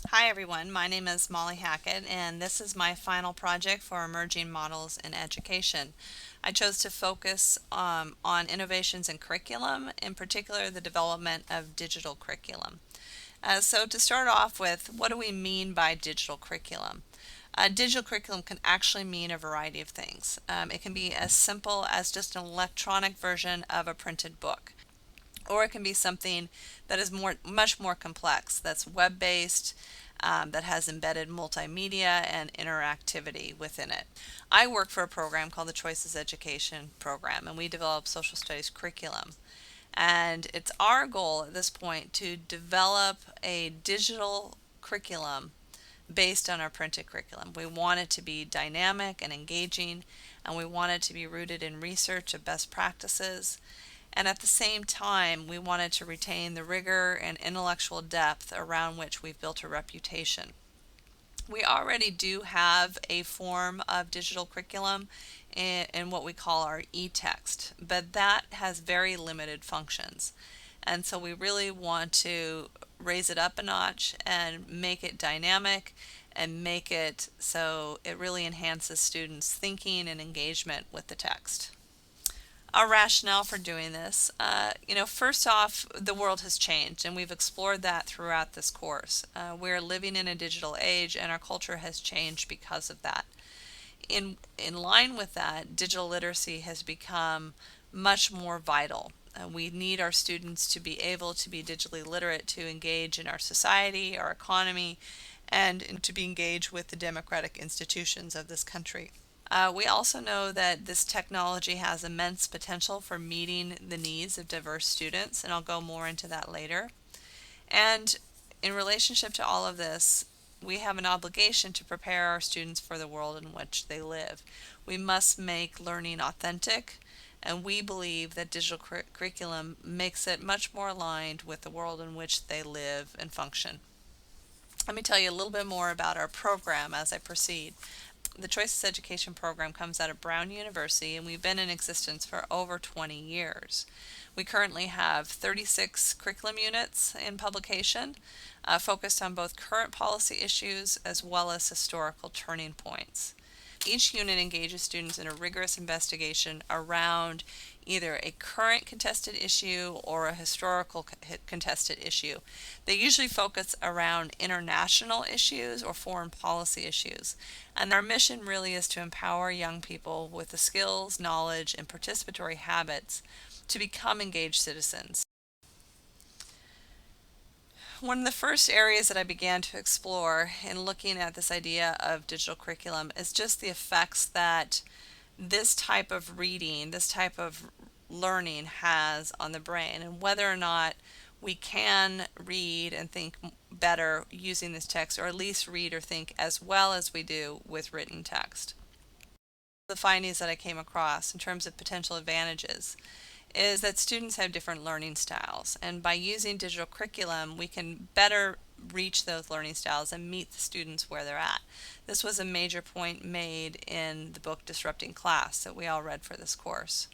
Hi everyone, my name is Molly Hackett and this is my final project for Emerging Models in Education. I chose to focus on innovations in curriculum, in particular the development of digital curriculum. So to start off with, what do we mean by digital curriculum? Digital curriculum can actually mean a variety of things. It can be as simple as just an electronic version of a printed book, or it can be something that is much more complex, that's web-based, that has embedded multimedia and interactivity within it. I work for a program called the Choices Education Program, and we develop social studies curriculum. And it's our goal at this point to develop a digital curriculum based on our printed curriculum. We want it to be dynamic and engaging, and we want it to be rooted in research of best practices. And at the same time, we wanted to retain the rigor and intellectual depth around which we've built a reputation. We already do have a form of digital curriculum in what we call our e-text, but that has very limited functions. And so we really want to raise it up a notch and make it dynamic and make it so it really enhances students' thinking and engagement with the text. Our rationale for doing this, first off, the world has changed, and we've explored that throughout this course. We're living in a digital age, and our culture has changed because of that. In line with that, digital literacy has become much more vital. We need our students to be able to be digitally literate to engage in our society, our economy, and to be engaged with the democratic institutions of this country. We also know that this technology has immense potential for meeting the needs of diverse students, and I'll go more into that later. And in relationship to all of this, we have an obligation to prepare our students for the world in which they live. We must make learning authentic, and we believe that digital curriculum makes it much more aligned with the world in which they live and function. Let me tell you a little bit more about our program as I proceed. The Choices Education program comes out of Brown University, and we've been in existence for over 20 years. We currently have 36 curriculum units in publication, focused on both current policy issues as well as historical turning points. Each unit engages students in a rigorous investigation around either a current contested issue or a historical contested issue. They usually focus around international issues or foreign policy issues. And our mission really is to empower young people with the skills, knowledge, and participatory habits to become engaged citizens. One of the first areas that I began to explore in looking at this idea of digital curriculum is just the effects that this type of reading, this type of learning has on the brain, and whether or not we can read and think better using this text, or at least read or think as well as we do with written text. The findings that I came across in terms of potential advantages is that students have different learning styles, and by using digital curriculum, we can better reach those learning styles and meet the students where they're at. This was a major point made in the book Disrupting Class that we all read for this course.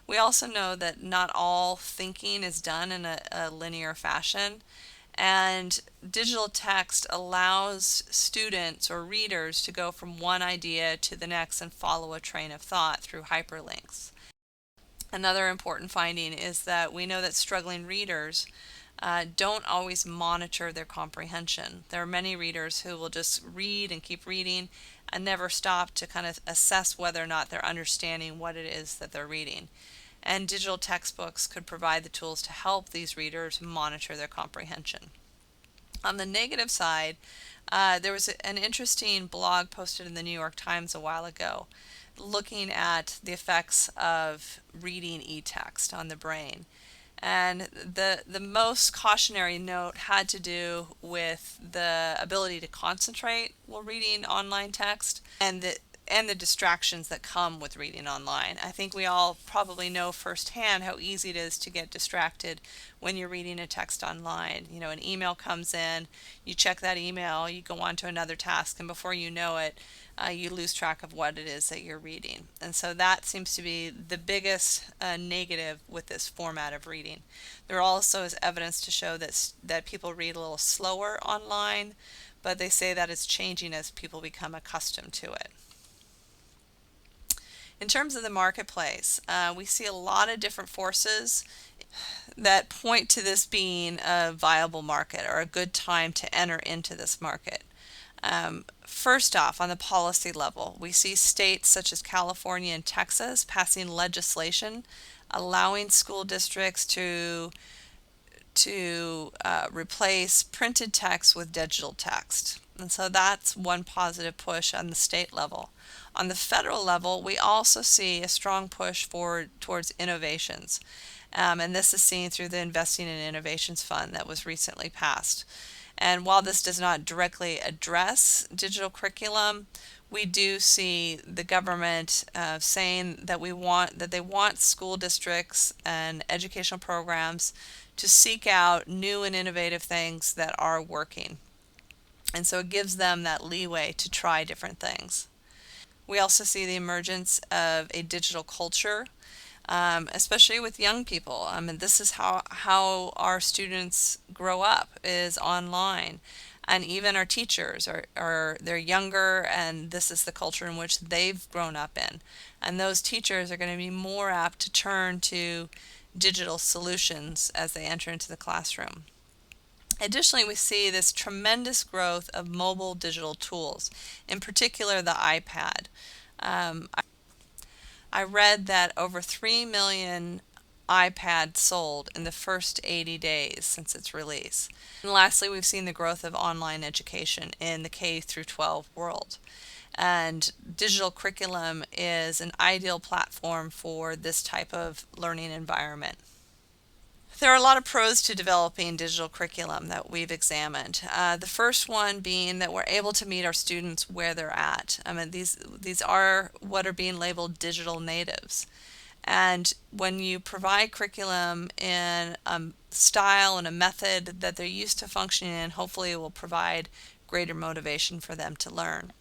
We also know that not all thinking is done in a linear fashion, and digital text allows students or readers to go from one idea to the next and follow a train of thought through hyperlinks. Another important finding is that we know that struggling readers don't always monitor their comprehension. There are many readers who will just read and keep reading and never stop to kind of assess whether or not they're understanding what it is that they're reading. And digital textbooks could provide the tools to help these readers monitor their comprehension. On the negative side, there was an interesting blog posted in the New York Times a while ago looking at the effects of reading e-text on the brain. And the most cautionary note had to do with the ability to concentrate while reading online text, and and the distractions that come with reading online. I think we all probably know firsthand how easy it is to get distracted when you're reading a text online. You know, an email comes in, you check that email, you go on to another task, and before you know it, you lose track of what it is that you're reading. And so that seems to be the biggest negative with this format of reading. There also is evidence to show that people read a little slower online, but they say that it's changing as people become accustomed to it. In terms of the marketplace, we see a lot of different forces that point to this being a viable market or a good time to enter into this market. First off, on the policy level, we see states such as California and Texas passing legislation allowing school districts to replace printed text with digital text. And so that's one positive push on the state level. On the federal level, we also see a strong push towards innovations. And this is seen through the Investing in Innovations Fund that was recently passed. And while this does not directly address digital curriculum, we do see the government saying that they want school districts and educational programs to seek out new and innovative things that are working. And so it gives them that leeway to try different things. We also see the emergence of a digital culture, especially with young people. I mean, this is how our students grow up, is online. And even our teachers they're younger, and this is the culture in which they've grown up in. And those teachers are going to be more apt to turn to digital solutions as they enter into the classroom. Additionally, we see this tremendous growth of mobile digital tools, in particular the iPad. I read that over 3 million iPads sold in the first 80 days since its release. And lastly, we've seen the growth of online education in the K through 12 world. And digital curriculum is an ideal platform for this type of learning environment. There are a lot of pros to developing digital curriculum that we've examined. The first one being that we're able to meet our students where they're at. I mean, these are what are being labeled digital natives. And when you provide curriculum in a style and a method that they're used to functioning in, hopefully it will provide greater motivation for them to learn.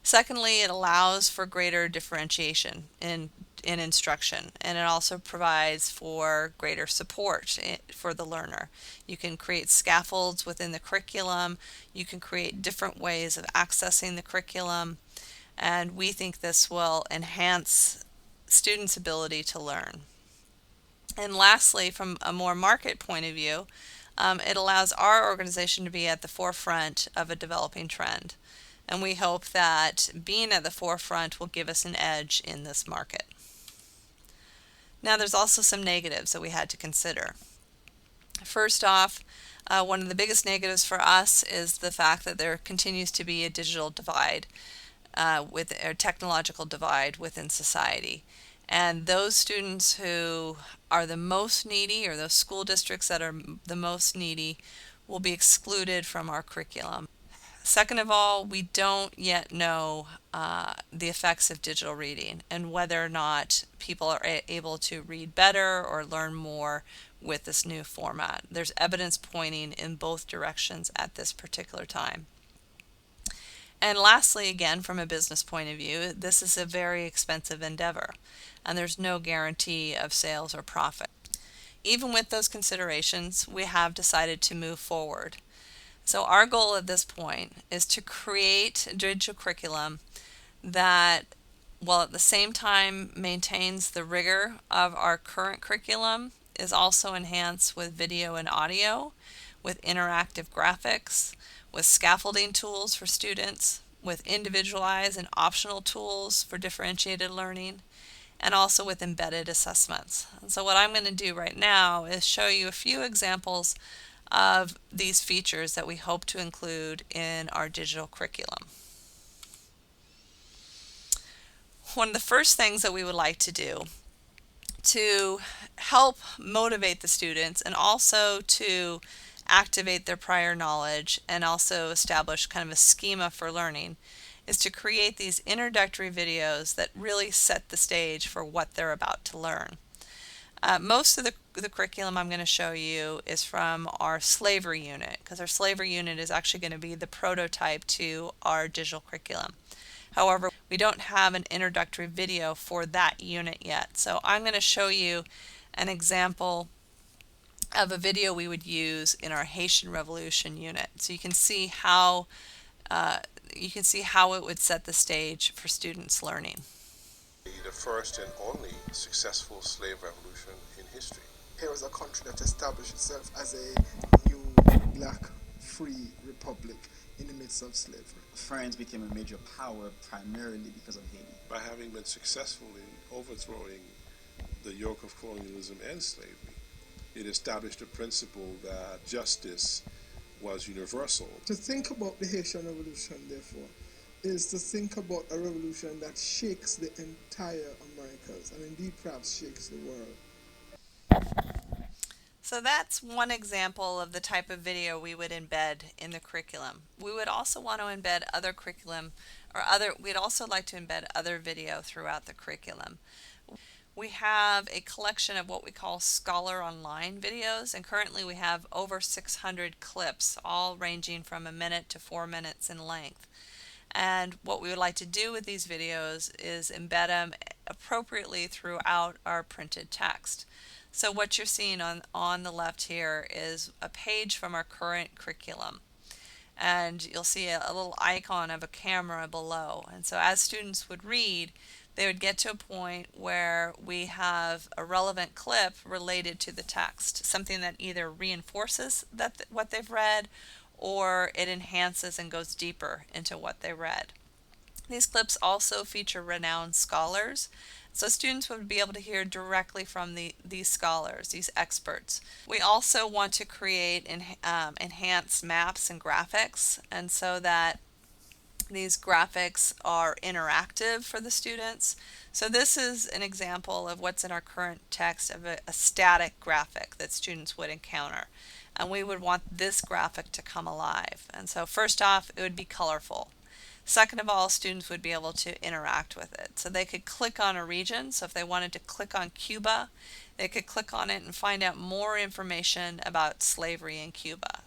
Secondly, it allows for greater differentiation in instruction, and it also provides for greater support for the learner. You can create scaffolds within the curriculum, you can create different ways of accessing the curriculum, and we think this will enhance students' ability to learn. And lastly, from a more market point of view, it allows our organization to be at the forefront of a developing trend. And we hope that being at the forefront will give us an edge in this market. Now, there's also some negatives that we had to consider. First off, one of the biggest negatives for us is the fact that there continues to be a digital divide, with a technological divide within society. And those students who are the most needy, or those school districts that are the most needy, will be excluded from our curriculum. Second of all, we don't yet know the effects of digital reading and whether or not people are able to read better or learn more with this new format. There's evidence pointing in both directions at this particular time. And lastly, again, from a business point of view, this is a very expensive endeavor, and there's no guarantee of sales or profit. Even with those considerations, we have decided to move forward. So our goal at this point is to create a digital curriculum that, while at the same time maintains the rigor of our current curriculum, is also enhanced with video and audio, with interactive graphics, with scaffolding tools for students, with individualized and optional tools for differentiated learning, and also with embedded assessments. And so what I'm going to do right now is show you a few examples of these features that we hope to include in our digital curriculum. One of the first things that we would like to do to help motivate the students and also to activate their prior knowledge and also establish kind of a schema for learning is to create these introductory videos that really set the stage for what they're about to learn. Most of the curriculum I'm going to show you is from our slavery unit, because our slavery unit is actually going to be the prototype to our digital curriculum. However, we don't have an introductory video for that unit yet. So I'm going to show you an example of a video we would use in our Haitian Revolution unit. So you can see how it would set the stage for students learning. The first and only successful slave revolution in history. Here was a country that established itself as a new black free republic in the midst of slavery. France became a major power primarily because of Haiti. By having been successful in overthrowing the yoke of colonialism and slavery, it established a principle that justice was universal. To think about the Haitian Revolution, therefore, is to think about a revolution that shakes the entire Americas and indeed perhaps shakes the world. So that's one example of the type of video we would embed in the curriculum. We would also want to embed other curriculum we'd also like to embed other video throughout the curriculum. We have a collection of what we call Scholar Online videos, and currently we have over 600 clips, all ranging from a minute to 4 minutes in length. And what we would like to do with these videos is embed them appropriately throughout our printed text. So what you're seeing on the left here is a page from our current curriculum. And you'll see a little icon of a camera below. And so as students would read, they would get to a point where we have a relevant clip related to the text, something that either reinforces what they've read or it enhances and goes deeper into what they read. These clips also feature renowned scholars, so students would be able to hear directly from these scholars, these experts. We also want to create enhanced maps and graphics, and so that these graphics are interactive for the students. So this is an example of what's in our current text of a static graphic that students would encounter. And we would want this graphic to come alive. And so first off, it would be colorful. Second of all, students would be able to interact with it. So they could click on a region. So if they wanted to click on Cuba, they could click on it and find out more information about slavery in Cuba.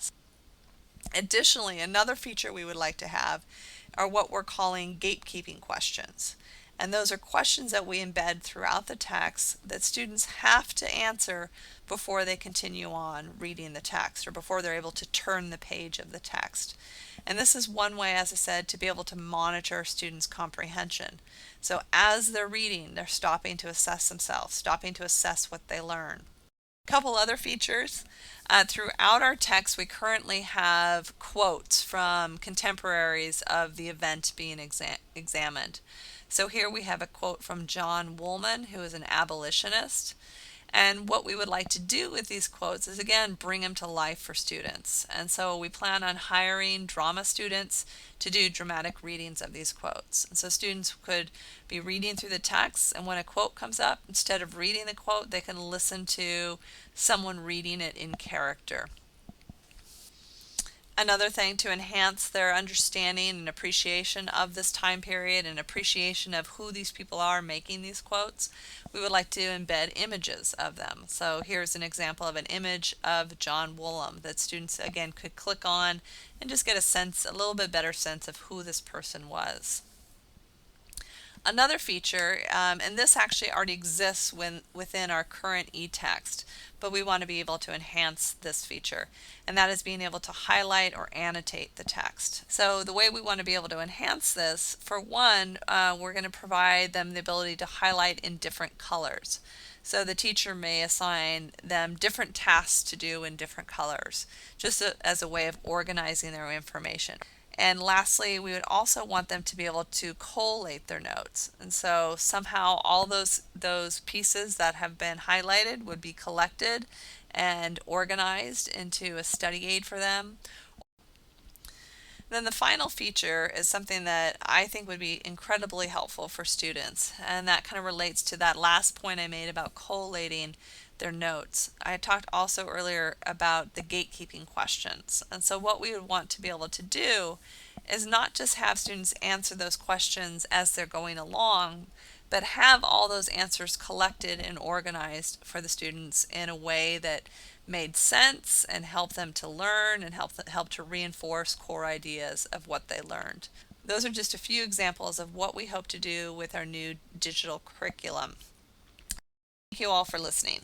Additionally, another feature we would like to have are what we're calling gatekeeping questions. And those are questions that we embed throughout the text that students have to answer before they continue on reading the text or before they're able to turn the page of the text. And this is one way, as I said, to be able to monitor students' comprehension. So as they're reading, they're stopping to assess themselves, stopping to assess what they learn. A couple other features. Throughout our text, we currently have quotes from contemporaries of the event being examined. So here we have a quote from John Woolman, who is an abolitionist. And what we would like to do with these quotes is, again, bring them to life for students. And so we plan on hiring drama students to do dramatic readings of these quotes. And so students could be reading through the text, and when a quote comes up, instead of reading the quote, they can listen to someone reading it in character. Another thing to enhance their understanding and appreciation of this time period and appreciation of who these people are making these quotes, we would like to embed images of them. So here's an example of an image of John Woolman that students, again, could click on and just get a little bit better sense of who this person was. Another feature, and this actually already exists within our current eText, but we want to be able to enhance this feature, and that is being able to highlight or annotate the text. So the way we want to be able to enhance this, for one, we're going to provide them the ability to highlight in different colors. So the teacher may assign them different tasks to do in different colors, just as a way of organizing their information. And lastly, we would also want them to be able to collate their notes. And so somehow all those pieces that have been highlighted would be collected and organized into a study aid for them. Then the final feature is something that I think would be incredibly helpful for students, and that kind of relates to that last point I made about collating their notes. I talked also earlier about the gatekeeping questions, and so what we would want to be able to do is not just have students answer those questions as they're going along, but have all those answers collected and organized for the students in a way that made sense and helped them to learn and help to reinforce core ideas of what they learned. Those are just a few examples of what we hope to do with our new digital curriculum. Thank you all for listening.